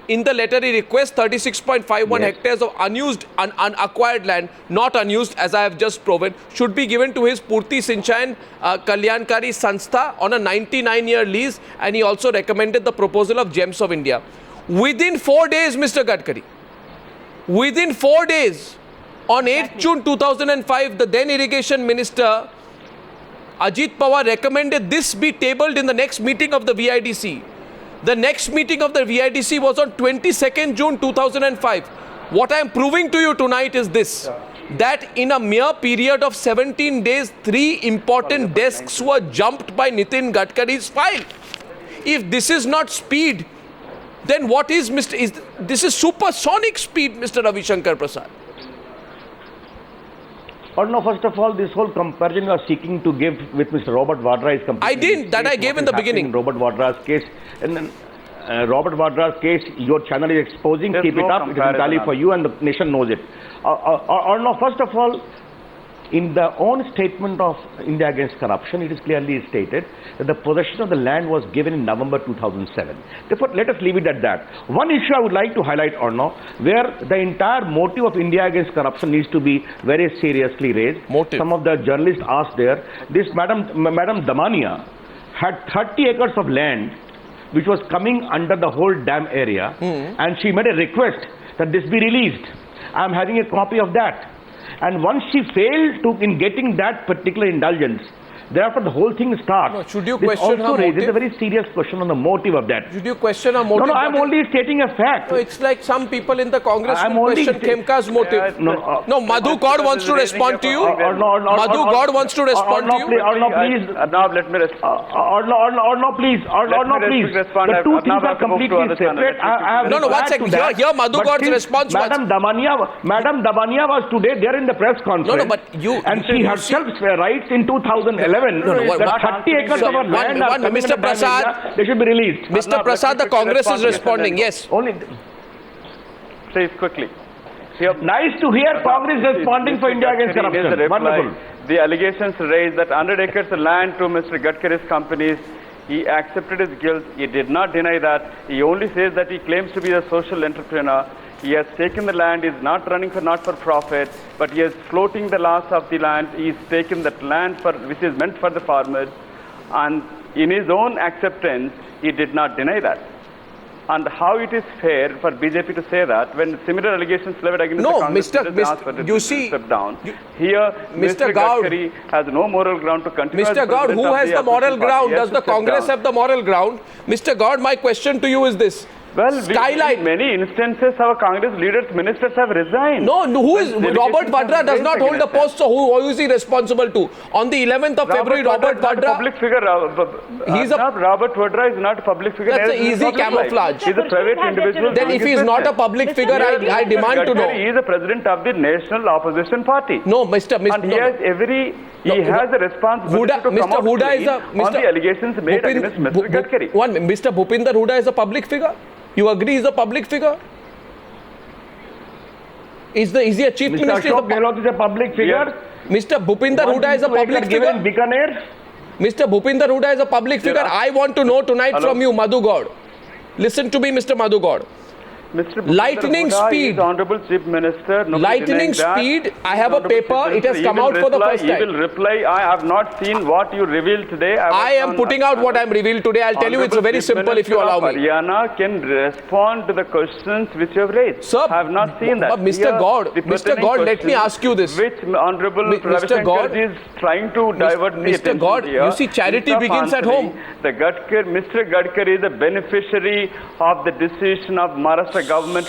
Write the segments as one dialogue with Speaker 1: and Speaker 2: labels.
Speaker 1: In the letter, he requests 36.51 hectares of unused, unacquired land, not unused, as I have just proven, should be given to his Purti Sinchayan Kalyankari Sanstha on a 99-year lease, and he also recommended the proposal of Gems of India. Within 4 days, Mr. Gadkari, within 4 days, on 8th June 2005, the then Irrigation Minister Ajit Pawar recommended this be tabled in the next meeting of the VIDC. The next meeting of the VIDC was on 22nd June 2005. What I am proving to you tonight is this, that in a mere period of 17 days, 3 important desks were jumped by Nitin Gadkari's file. If this is not speed, then what is, this is supersonic speed, Mr. Ravi Shankar Prasad.
Speaker 2: Or no, first of all, this whole comparison you are seeking to give with Mr. Robert Vadra is completely...
Speaker 1: I didn't. That I gave in the beginning.
Speaker 2: Robert Vadra's case, and then Robert Vadra's case, your channel is exposing. Keep it up. It is entirely for you, and the nation knows it. Or no, first of all, in the own statement of India Against Corruption, it is clearly stated that the possession of the land was given in November 2007. Therefore, let us leave it at that. One issue I would like to highlight, Arnav, where the entire motive of India Against Corruption needs to be very seriously raised.
Speaker 1: Motive.
Speaker 2: Some of the journalists asked there, this Madam Damania had 30 acres of land which was coming under the whole dam area, and she made a request that this be released. I am having a copy of that. And once she failed in getting that particular indulgence, therefore the whole thing starts.
Speaker 1: No, should you
Speaker 2: this
Speaker 1: question her
Speaker 2: also raises
Speaker 1: motive?
Speaker 2: a very serious question on the motive of that.
Speaker 1: Should you question her motive?
Speaker 2: No, I am only stating a fact.
Speaker 1: No, it's like some people in the Congress
Speaker 2: I'm
Speaker 1: will
Speaker 2: only
Speaker 1: question Khemka's motive.
Speaker 2: No,
Speaker 1: Madhu God wants to respond to you. Madhu God wants to respond to you.
Speaker 2: Please.
Speaker 3: Arnav, let me respond.
Speaker 2: Please. The two things are completely separate.
Speaker 1: No, 1 second. Here Madhu God's response was...
Speaker 2: Madam Damania was today there in the press conference.
Speaker 1: No, but you...
Speaker 2: And she herself writes in 2011 that 30 acres of our land are coming
Speaker 1: Mr.
Speaker 2: in the
Speaker 1: Prasad,
Speaker 2: area, they should be released.
Speaker 1: Mr. Prasad, the Congress is responding. Yes.
Speaker 2: Only...
Speaker 3: Please, quickly.
Speaker 2: Nice to hear Congress responding for India Against Corruption. Wonderful.
Speaker 3: The allegations raised that 100 acres of land to Mr. Gadkari's companies, he accepted his guilt. He did not deny that. He only says that he claims to be a social entrepreneur. He has taken the land, he is not running for not-for-profit, but he is floating the loss of the land. He has taken that land which is meant for the farmers, and in his own acceptance, he did not deny that. And how it is fair for BJP to say that when similar allegations leveled against the Congress,
Speaker 1: you see,
Speaker 3: step down. Here, Mr. Gadkari has no moral ground to continue.
Speaker 1: Mr. Gaud, who has the moral ground? Does the Congress have the moral ground? Mr. Gaud, my question to you is this.
Speaker 3: Well,
Speaker 1: Skylight.
Speaker 3: in many instances, our Congress leaders, ministers have resigned.
Speaker 1: No, who is Robert Vadra does not hold the post, so who is he responsible to? On the 11th of February, Robert Vadra...
Speaker 3: public figure. Robert Vadra is not a public figure.
Speaker 1: That's an easy camouflage.
Speaker 3: He's a private individual.
Speaker 1: Then if he is not a public figure, I demand to know.
Speaker 3: He is the president of the National Opposition Party.
Speaker 1: No, Mr.
Speaker 3: And he has a responsibility to come out on the allegations made against Mr. Gadkari.
Speaker 1: Mr. Bhupinder Hooda is a public figure? You agree he's a public figure? Is he a chief minister?
Speaker 2: Mr. Ashok Gehlot is a public figure.
Speaker 1: Yes. Mr. Bhupinder Hooda is a public figure. Mr. Bhupinder Hooda is a public figure. I want to know tonight from you, Madhu God. Listen to me, Mr. Madhu God.
Speaker 3: Mr.
Speaker 1: Lightning speed.
Speaker 3: Honorable Chief Minister.
Speaker 1: Lightning speed. I have a paper. It has come out for the first time.
Speaker 3: He will reply. I have not seen what you revealed today.
Speaker 1: I am putting out what I am revealed today. I'll tell you it's very simple if you allow me.
Speaker 3: Haryana can respond to the questions which you have raised.
Speaker 1: Sir,
Speaker 3: I have not seen that.
Speaker 1: Mr. God, let me ask you this.
Speaker 3: Which Honorable Mr. God is trying to divert the attention.
Speaker 1: Mr. God, you see, charity begins at home.
Speaker 3: Mr. Gadkari is the beneficiary of the decision of Maharashtra government,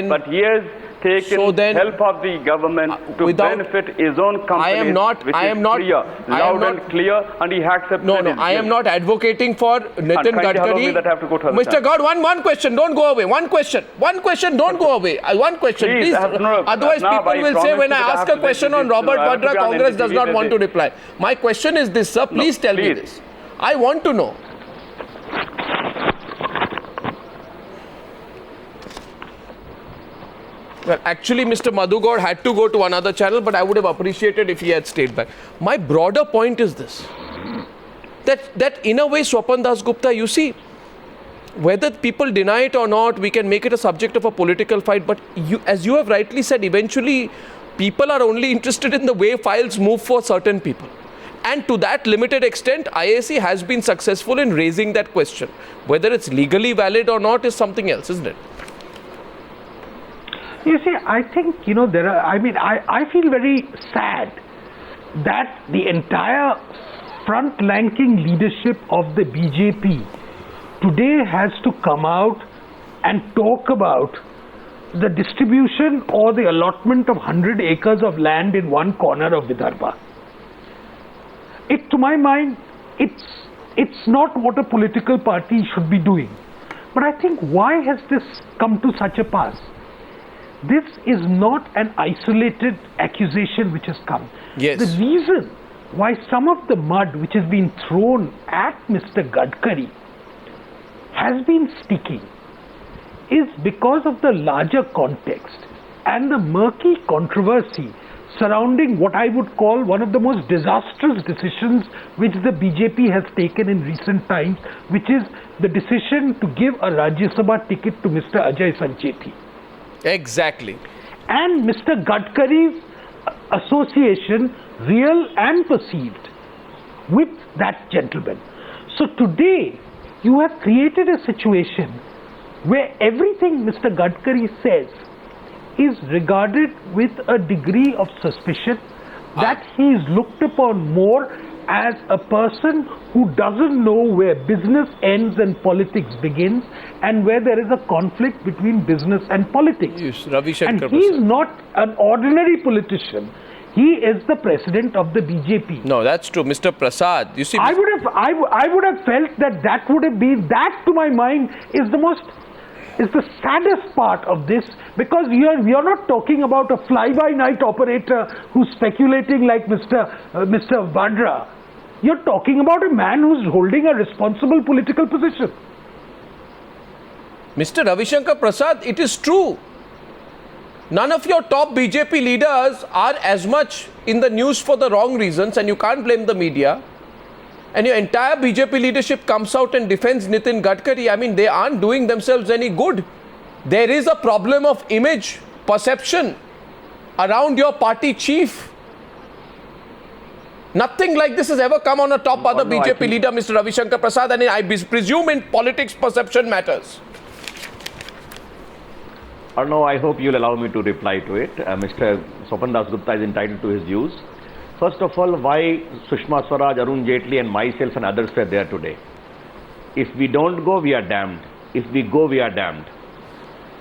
Speaker 3: but he has taken help of the government to benefit his own company, loud and clear, and he accepted
Speaker 1: No, I am not advocating for Nitin Gadkari. Mr. God, one question, don't go away. One question, don't go away. One question, please. Otherwise, people will say when I ask a question on Robert Vadra, Congress does not want to reply. My question is this, sir. Please tell me this. I want to know. Well, actually, Mr. Madhu Gaud had to go to another channel, but I would have appreciated if he had stayed back. My broader point is this, that in a way, Swapan Das Gupta, you see, whether people deny it or not, we can make it a subject of a political fight. But as you have rightly said, eventually people are only interested in the way files move for certain people. And to that limited extent, IAC has been successful in raising that question. Whether it's legally valid or not is something else, isn't it?
Speaker 4: You see, I think, I feel very sad that the entire front-ranking leadership of the BJP today has to come out and talk about the distribution or the allotment of 100 acres of land in one corner of Vidarbha. To my mind, it's not what a political party should be doing. But I think, why has this come to such a pass? This is not an isolated accusation which has come.
Speaker 1: Yes.
Speaker 4: The reason why some of the mud which has been thrown at Mr. Gadkari has been sticking is because of the larger context and the murky controversy surrounding what I would call one of the most disastrous decisions which the BJP has taken in recent times, which is the decision to give a Rajya Sabha ticket to Mr. Ajay Sancheti.
Speaker 1: Exactly.
Speaker 4: And Mr. Gadkari's association, real and perceived, with that gentleman. So today, you have created a situation where everything Mr. Gadkari says is regarded with a degree of suspicion, that he is looked upon more as a person who doesn't know where business ends and politics begins, and where there is a conflict between business and politics.
Speaker 1: Yes, Ravi Shankar
Speaker 4: and he is
Speaker 1: Prasad.
Speaker 4: not an ordinary politician. He is the president of the BJP.
Speaker 1: No, that's true, Mr. Prasad. You see,
Speaker 4: I would have felt that would have been, that to my mind is the saddest part of this, because we are not talking about a fly-by-night operator who's speculating like Mr. Vadra. You're talking about a man who's holding a responsible political position.
Speaker 1: Mr. Ravi Shankar Prasad, it is true. None of your top BJP leaders are as much in the news for the wrong reasons, and you can't blame the media. And your entire BJP leadership comes out and defends Nitin Gadkari. I mean, they aren't doing themselves any good. There is a problem of image, perception around your party chief. Nothing like this has ever come on a top other BJP leader, Mr. Ravi Shankar Prasad, and I presume in politics, perception matters.
Speaker 2: No, I hope you'll allow me to reply to it. Mr. Swapan Dasgupta is entitled to his views. First of all, why Sushma Swaraj, Arun Jaitley and myself and others were there today? If we don't go, we are damned. If we go, we are damned.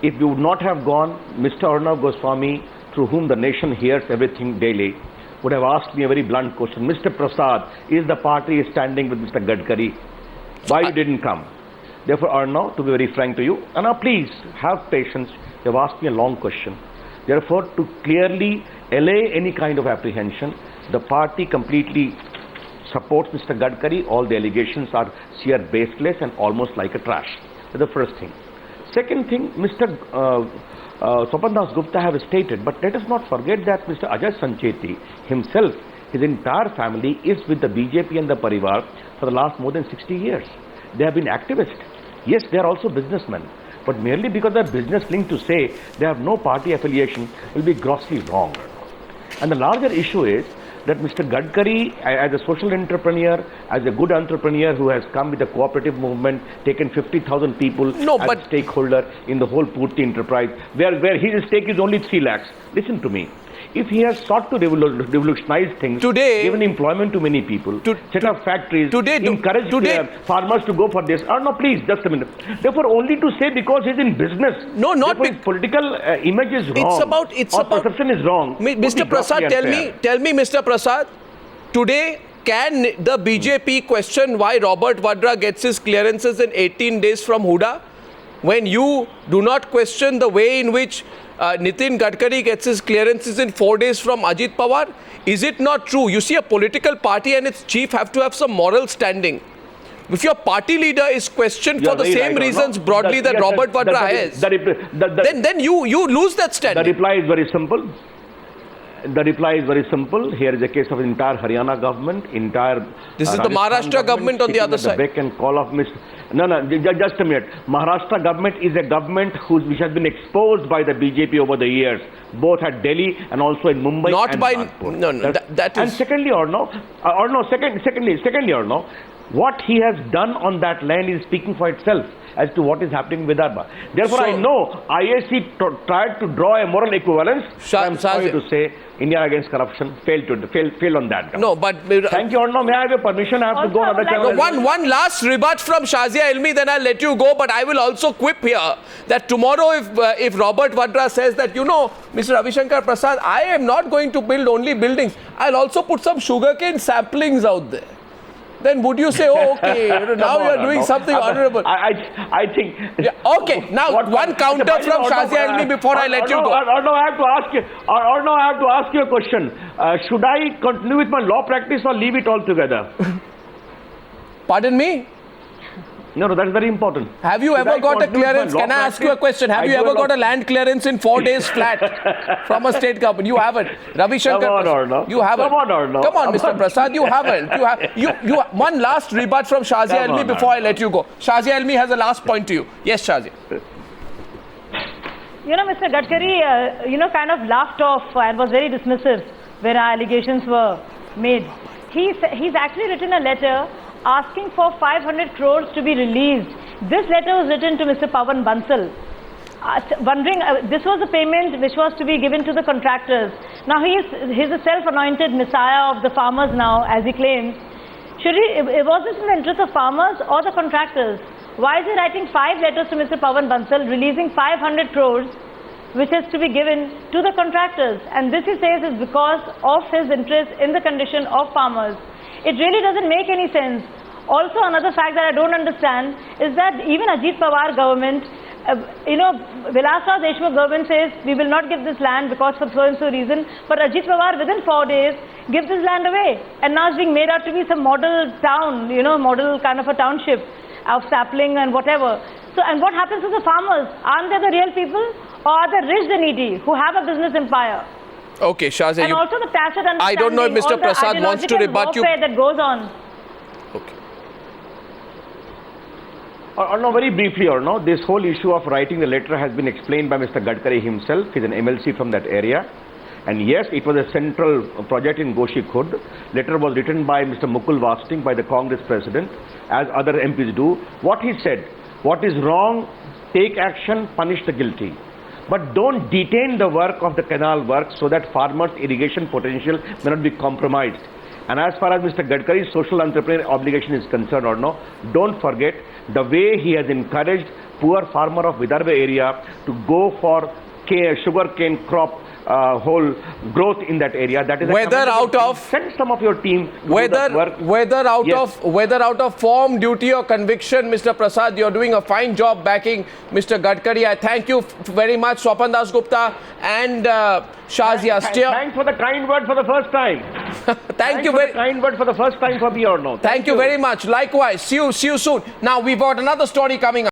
Speaker 2: If we would not have gone, Mr. Arnab Goswami, through whom the nation hears everything daily, would have asked me a very blunt question. Mr. Prasad, is the party standing with Mr. Gadkari? Why you didn't come? Therefore, Arnav, to be very frank to you, Arnav, please have patience. You have asked me a long question. Therefore, to clearly allay any kind of apprehension, the party completely supports Mr. Gadkari. All the allegations are sheer baseless and almost like a trash. That's the first thing. Second thing, Mr. Swapan Dasgupta have stated, but let us not forget that Mr. Ajay Sancheti himself, his entire family is with the BJP and the Parivar for the last more than 60 years. They have been activists. Yes, they are also businessmen. But merely because they are business linked to say they have no party affiliation will be grossly wrong. And the larger issue is that Mr. Gadkari, as a social entrepreneur, as a good entrepreneur who has come with a cooperative movement, taken 50,000 people as a stakeholder in the whole Purti enterprise, where his stake is only 3 lakhs. Listen to me. If he has sought to revolutionize things, given employment to many people, set up factories, encourage farmers to go for this. No, please, just a minute. Therefore, only to say because he's in business,
Speaker 1: no, not
Speaker 2: his political image is wrong.
Speaker 1: It's about
Speaker 2: perception is wrong.
Speaker 1: Mr. Prasad, tell me, Mr. Prasad, today can the BJP question why Robert Vadra gets his clearances in 18 days from Huda, when you do not question the way in which Nitin Gadkari gets his clearances in 4 days from Ajit Pawar? Is it not true? You see, a political party and its chief have to have some moral standing. If your party leader is questioned for the same reasons broadly that Robert Vadra has, then you lose that standing.
Speaker 2: The reply is very simple. The reply is very simple. Here is a case of entire Haryana government, entire.
Speaker 1: This is the
Speaker 2: Rajasthan
Speaker 1: Maharashtra government on the other
Speaker 2: sitting at
Speaker 1: side.
Speaker 2: The beck and call of Mr. No, just a minute. Maharashtra government is a government which has been exposed by the BJP over the years, both at Delhi and also in Mumbai.
Speaker 1: Not
Speaker 2: and
Speaker 1: by
Speaker 2: Nagpur.
Speaker 1: no, that
Speaker 2: And
Speaker 1: is.
Speaker 2: secondly, secondly, what he has done on that land is speaking for itself as to what is happening in Vidarbha. Therefore,
Speaker 1: So-
Speaker 2: I know IAC tried to draw a moral equivalence. I'm sorry to say, India Against Corruption failed on that.
Speaker 1: No, but
Speaker 2: Thank you, Arnav. May I have your permission? I have to
Speaker 5: Also,
Speaker 2: go
Speaker 5: I
Speaker 2: on
Speaker 5: would
Speaker 2: other
Speaker 5: like
Speaker 2: channel.
Speaker 1: one last rebut from Shazia Ilmi, then I'll let you go. But I will also quip here that tomorrow, if Robert Vadra says that, Mr. Ravi Shankar Prasad, I am not going to build only buildings, I'll also put some sugarcane saplings out there. Then would you say, oh, okay, now you are doing something honorable?
Speaker 2: I think.
Speaker 1: Yeah, okay, now one counter from Shazia Ilmi before I let you go.
Speaker 2: Arnav, I have to ask you. Arnav, I have to ask you a question. Should I continue with my law practice or leave it altogether?
Speaker 1: Pardon me?
Speaker 2: No, that's very important.
Speaker 1: Have you
Speaker 2: Should
Speaker 1: ever
Speaker 2: I
Speaker 1: got a
Speaker 2: continue with my
Speaker 1: clearance?
Speaker 2: law
Speaker 1: Can I ask you a
Speaker 2: practice?
Speaker 1: question? Have
Speaker 2: I
Speaker 1: you
Speaker 2: do
Speaker 1: ever
Speaker 2: a
Speaker 1: got
Speaker 2: law-
Speaker 1: a land clearance in 4 days flat from a state government? You haven't. Ravi Shankar.
Speaker 2: Come on, Arnav.
Speaker 1: You haven't.
Speaker 2: Come on, Arnav.
Speaker 1: Come on,
Speaker 2: Come
Speaker 1: Mr.
Speaker 2: on.
Speaker 1: Prasad. You haven't. You. One last rebut from Shazia
Speaker 2: Come
Speaker 1: Ilmi
Speaker 2: on,
Speaker 1: before I
Speaker 2: Arnav.
Speaker 1: let you go. Shazia Ilmi has a last point to you. Yes, Shazia.
Speaker 5: Mr. Gadkari, kind of laughed off and was very dismissive when our allegations were made. He's actually written a letter asking for 500 crores to be released. This letter was written to Mr. Pawan Bansal, wondering, this was a payment which was to be given to the contractors. Now he's a self-anointed messiah of the farmers now, as he claims. Was this in the interest of farmers or the contractors? Why is he writing 5 letters to Mr. Pawan Bansal, releasing 500 crores, which is to be given to the contractors? And this, he says, is because of his interest in the condition of farmers. It really doesn't make any sense. Also, another fact that I don't understand is that even Ajit Pawar government, Vilasrao Deshmukh government says we will not give this land because for so and so reason, but Ajit Pawar within 4 days gives this land away, and now it's being made out to be some model town, model kind of a township of sapling and whatever. So, and what happens to the farmers? Aren't they the real people, or are they rich and needy who have a business empire?
Speaker 1: Okay, Shazia.
Speaker 5: And also the tacit understanding,
Speaker 1: I don't know if Mr.
Speaker 5: all the
Speaker 1: Prasad wants to rebut you.
Speaker 5: warfare that goes on.
Speaker 1: Okay.
Speaker 2: No, very briefly, this whole issue of writing the letter has been explained by Mr. Gadkari himself. He's an MLC from that area. And yes, it was a central project in Goshi Khurd. Letter was written by Mr. Mukul Vasting, by the Congress president, as other MPs do. What he said, what is wrong, take action, punish the guilty. But don't detain the work of the canal work so that farmers' irrigation potential may not be compromised. And as far as Mr. Gadkari's social entrepreneur obligation is concerned, don't forget the way he has encouraged poor farmer of Vidarbha area to go for sugar cane crop whole growth in that area. That is
Speaker 1: Whether out of
Speaker 2: send some of your team to do that work.
Speaker 1: whether out of form, duty or conviction, Mr. Prasad, you're doing a fine job backing Mr. Gadkari. I thank you very much, Swapan Das Gupta and Shazia.
Speaker 2: Thanks for the kind word for the first time.
Speaker 1: Thank you very
Speaker 2: kind word for the first time for me,
Speaker 1: Thank you very much. Likewise. See you soon. Now we've got another story coming up.